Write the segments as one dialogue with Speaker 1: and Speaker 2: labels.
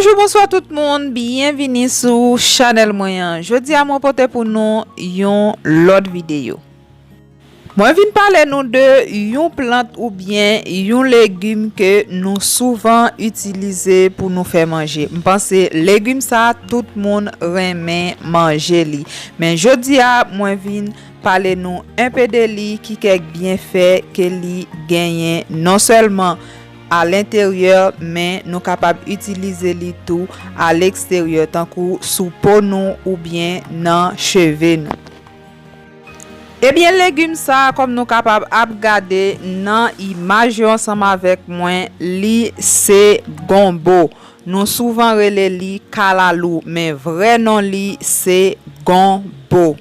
Speaker 1: Bonjour, bonsoir tout le monde, bienvenue sur Channel Moyen. Jeudi à moi porter pour nous yon l'autre vidéo. Moi viens parler nous de yon plante ou bien yon légume que nous souvent utiliser pour nous faire manger. Je pense légume ça tout le monde aime manger li. Mais jeudi à moi viens parler nous un peu de li qui quelque bien fait que li gagne non seulement à l'intérieur mais nous capable utiliser li tout à l'extérieur tant que sous peau nous ou bien dans cheveux nous. Eh bien légumes ça comme nous capable regarder dans image ensemble avec moi li c'est gombo. Nous souvent relé li kalalou mais vrai nom li c'est gombo.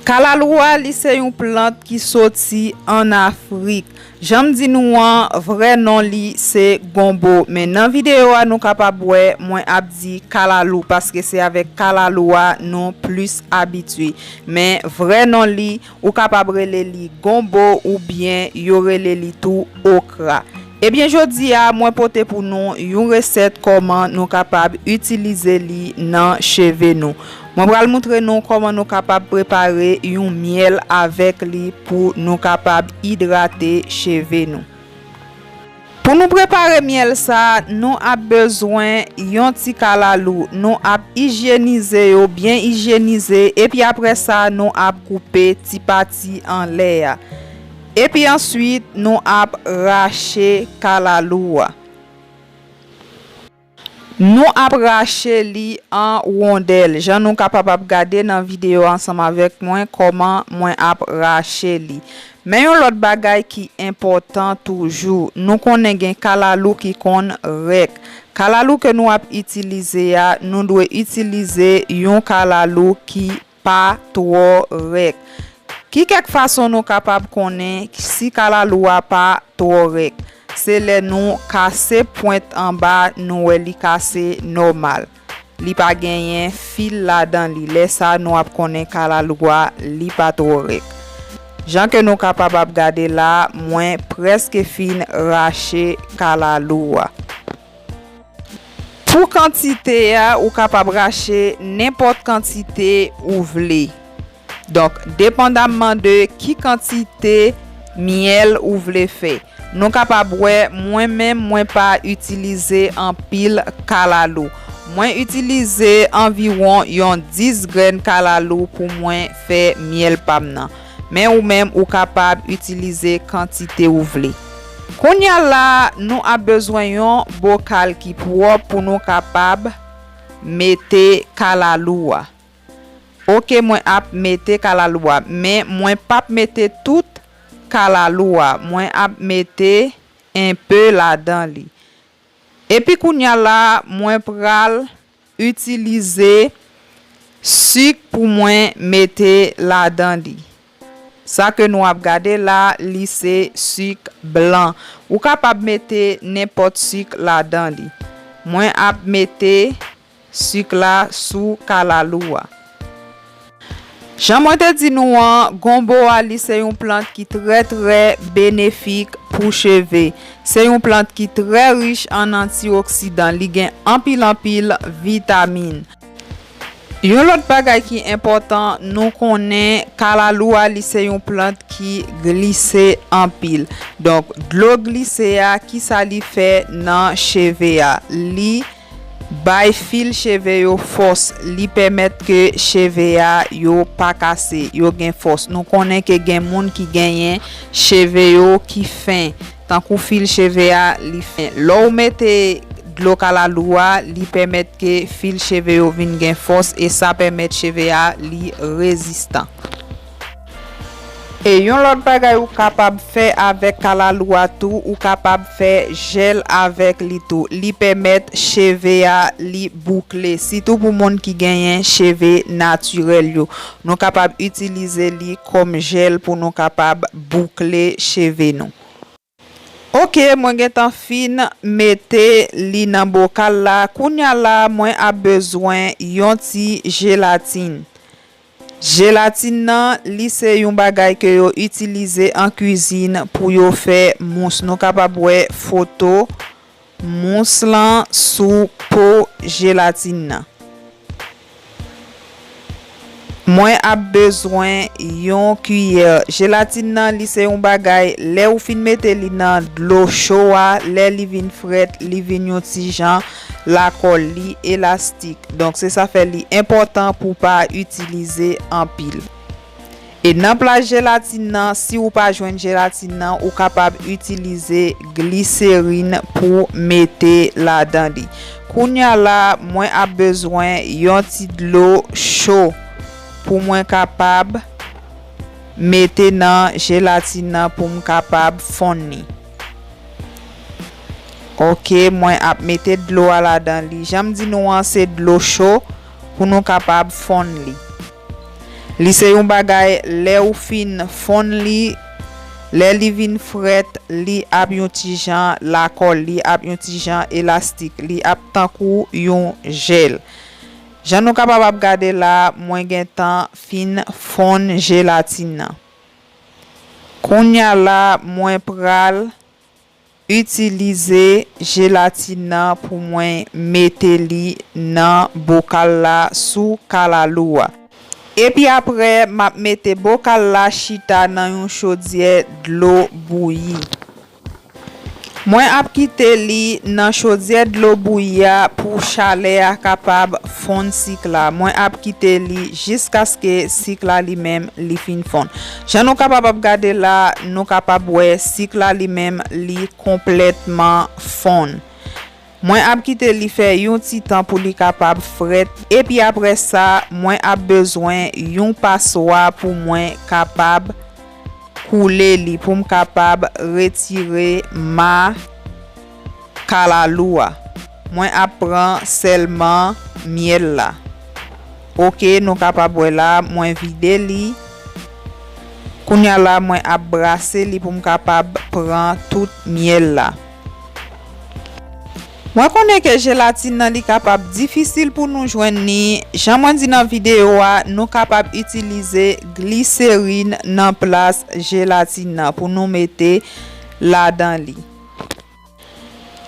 Speaker 1: Kalaloua li c'est une plante qui sorti en Afrique. J'aime dire nous vrai nom li c'est gombo mais dans vidéo nous capable moi a dit kalalou parce que c'est avec kalaloua nous plus habitué mais vrai nom li ou capable relé li gombo ou bien yo relé li tout okra. Eh bien jodi a moi porter pour nous une recette comment nous capable utiliser li dans cheveux nous. Moi vais montrer nous comment nous capable préparer un miel avec li pour nous capable hydrater cheveux nous. Pour nous préparer miel ça, nous a besoin yon ti kalalou, nous a hygiéniser yo bien hygiéniser et puis après ça nous a couper ti parti en l'air. Et puis ensuite nous a raché kalalou. Nous raché li en rondelle. J'en nous capable regarder dans vidéo ensemble avec moi comment moi raché li. Mais yon l'autre bagay qui important toujours, nous connaît gen kalalou qui kon rek. Kalalou que nous a utiliser nous doit utiliser yon kalalou qui pas trop rek. Qui quelque façon nous capable connaît si kalalou a pas trop rek. C'est les nous casser pointe en bas nous li casser normal. Li pas gagner fil là dans li laisse ça nous a connaît kalalou li pas trop rek. Jean que nous capable garder là moins presque fin raché kalalou. Pour quantité ou capable racher n'importe quantité ou vle. Donc dépendamment de qui quantité miel ou vle fait. Nous capable moi pas utiliser en pile kalalou. Moi utiliser environ 10 graines kalalou pour moi faire miel pamnan. Mais ou même ou capable utiliser quantité ou vle. Konya là nous a besoin yon bocal qui propre pour nous capable mettre kalalou. OK moi a mettre kalalou mais moi pas mettre tout kalalou moi a mettre un peu là-dedans li. Et puis konya là moi pral utiliser sucre pour moi mettre là-dedans li. Ça que nous a regardé là, li c'est sucre blanc. Ou capable mettre n'importe sucre là-dedans li. Moi a mettre sucre là sous kalalou. J'en te dit nous gombo ali c'est une plante qui très bénéfique pour cheveux. C'est une plante qui très riche en antioxydants, li gen en pile vitamine. Yon l'autre bagay qui important, nous connaît kalalou ali c'est une plante qui glisse en pile. Donc de l'eau glissée qui ça li fait dans cheveux li bay fil cheveux yo force li permet que cheveux yo pas casser yo gen force. Nous connaît que gen moun qui gagne cheveux yo qui fin tant kou fil cheveux li fin. L'eau mette l'eau kalalou li permet que fil cheveux yo vin gen force et ça permet cheveux li résistant. Et yon l'autre bagay ou capable faire avec kalalou tout ou capable faire gel avec li tout. Li permet cheveux li boucler. Surtout pour monde qui gagne cheveux naturel yo. Nous capable utiliser li comme gel pour nous capable boucler cheveux nous. OK, moi getan fin mette li nan bokal la. Kounya la moi a besoin yon ti gélatine. Gélatine nan li c'est yon bagay que yo utiliser en cuisine pour yo faire mousse. Nous capable photo mousse lan sous pot gélatine nan. Mwen ap bezwen yon cuillère. Gélatine nan li se yon bagay le ou fin mette li nan d'lo chaud le li vin fret, li vin yon ti jan la kol li élastique. Donc c'est ça fait li important pour pas utiliser en pile. Et nan plat gélatine nan, si ou pas joindre gélatine nan, ou capable utiliser glycérine pour mettre la dan li. Kounya la, mwen ap bezwen yon ti d'lo chaud pour moi capable mettre dans gélatine pour me capable fondre. OK, moi a mettre de l'eau à la dans li. J'aime di nou c'est de l'eau chaud pour nous capable fondre li. Li c'est un bagay le ou fin fondre li, le li vin fret, li ap yon ti jan la kol, li ap yon ti jan élastique, li ap tankou yon gel. Jan nou kapab gade la, mwen gen tan fin fon gélatine nan. Konya la, mwen pral utilize gélatine nan pour mwen mette li nan bokal la sous kalalou. Et puis après, m'a mette bokal la chita nan yon chaudière d'eau bouillie. Moi ap kite li nan chaudière de l'eau bouillie pour chaleur capable fondre cycle la. Moi ap kite li jusqu'à ce que cycle la li même li fin fondre. J'en nou capable garder la, nou capable ouais cycle la li même li complètement fondre. Moi ap kite li fait yon ti temps pour li capable fret et puis après ça, moi ap besoin yon passoire pour moi capable couler li pour me capable retirer ma kalalou. Moi apprend seulement miel là. OK, nous capable là, moi vide li. Kounya la moi ap brasser li pour me capable prendre tout miel là. Moi connais que gélatine nan li capable difficile pour nous joindre ni. J'en dit dans vidéo nous capable utiliser glycérine nan place gélatine pour nous mettre là dans li.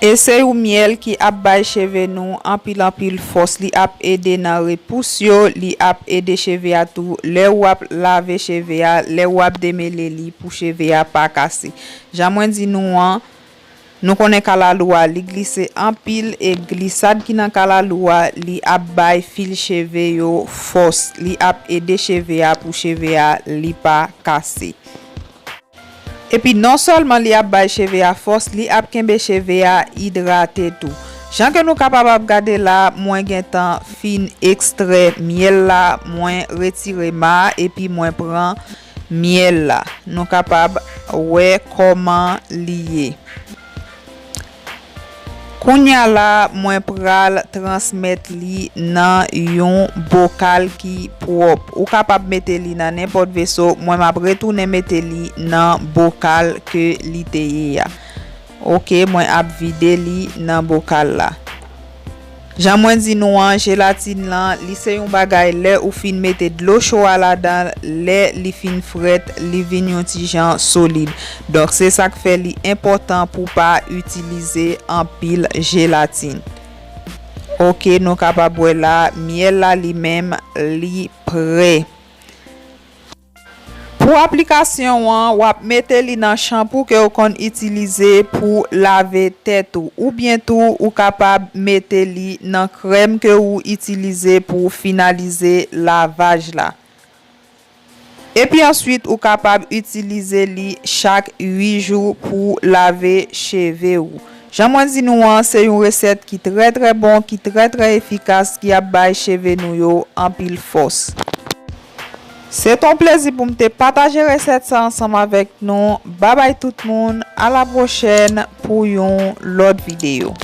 Speaker 1: Et c'est ou miel qui ap bay cheveux nous en pile force li ap aider nan repousse yo, li ap aider cheveux à tout, le ou ap laver cheveux a, le ou ap démêler li pour cheveux a pas casser. J'en dit nous connaît kalalou li glisse en pile et glissade qui nan kalalou li ap bay fil cheveux yo force, li ap aider cheveux a pour cheveux a li pas casser. Et puis non seulement li ap bay cheveux a force, li ap kembe cheveux a hydraté tout. Jan que nous capable garder là, moins gen temps fin extrait miel là, moins retirer ma et puis moins prend miel là. Nous capable ouais comment lier. Kounya la, mwen pral transmettre li nan yon bokal ki propre. Ou capable mettre li nan n'importe vaisseau, mwen m'a retourner mettre li nan bokal que li teye ya. OK, mwen ap vide li nan bokal la. Jan mwen di nou an gélatine lan, li se yon bagay le ou fin mette de l'eau chaude la dan, le li fin fret, li vin yon ti jan solide. Donc c'est ça qui fait li important pour pas utiliser en pile gélatine. OK, nous capable la miel la li même li prêt. Pour application ou ap mette li nan shampoo que ou kon utiliser pour laver tête ou bientôt ou capable mette li nan crème que ou utiliser pour finaliser lavage là. Et puis ensuite ou capable utiliser li chaque 8 jours pour laver cheveux ou. J'aimerais dire nous c'est une recette qui très bon, qui très efficace qui a bay cheveux nou yo en pile force. C'est un plaisir pour me partager recette ensemble avec nous. Bye bye tout le monde. À la prochaine pour une autre vidéo.